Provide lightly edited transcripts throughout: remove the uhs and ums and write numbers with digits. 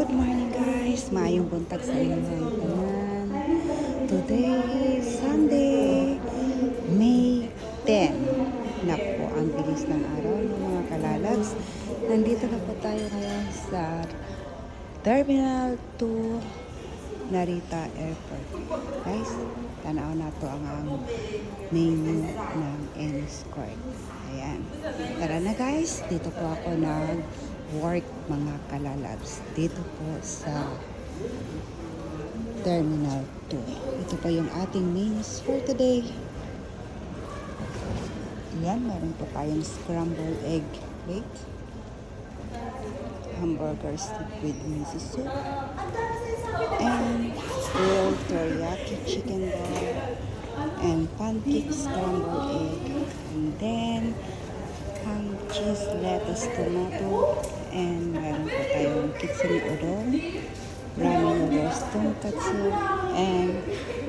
Good morning guys! Maayong buntag sa inyong tanan. Today is Sunday, May 10. Naku, ang bilis ng araw ng mga kalalags. Nandito na po tayo ngayon sa Terminal 2 Narita Airport. Guys, tanaw na to ang menu ng N-Square. Ayan. Tara na guys, dito po ako work mga kalalabs dito po sa Terminal 2. Ito po yung ating menus for today. Yan, meron po tayong scrambled egg plate, hamburger stick with miso soup, and grilled teriyaki chicken ball, and pancake scrambled egg, and then ham, cheese, lettuce, tomato, and meron po tayong kitsune udon, ramen noodles tonkatsu, and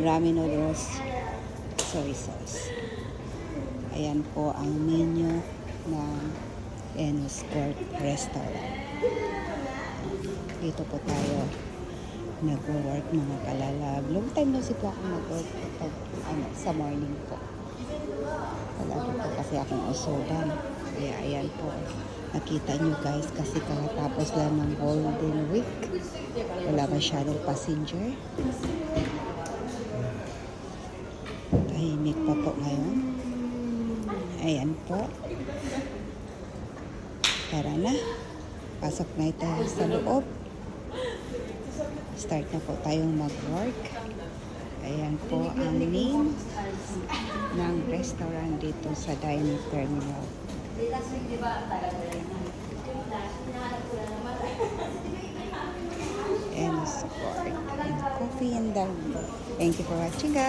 ramen noodles soy sauce. Ayan po ang menu ng N-Square Restaurant. Dito po tayo nag-work mga kalalab. Long time na po ako nag-work sa morning po. Palagi po kasi akong usugan. Kaya ayan po. Nakita nyo guys kasi kakatapos lang ng Golden Week. Wala masyadong passenger. Tahimik pa po ngayon. Ayan po. Tara na. Pasok na tayo sa loob. Start na po tayong mag-work. Ayan po ang name ng restaurant dito sa dining terminal. And support and coffee and dog. Thank you for watching guys.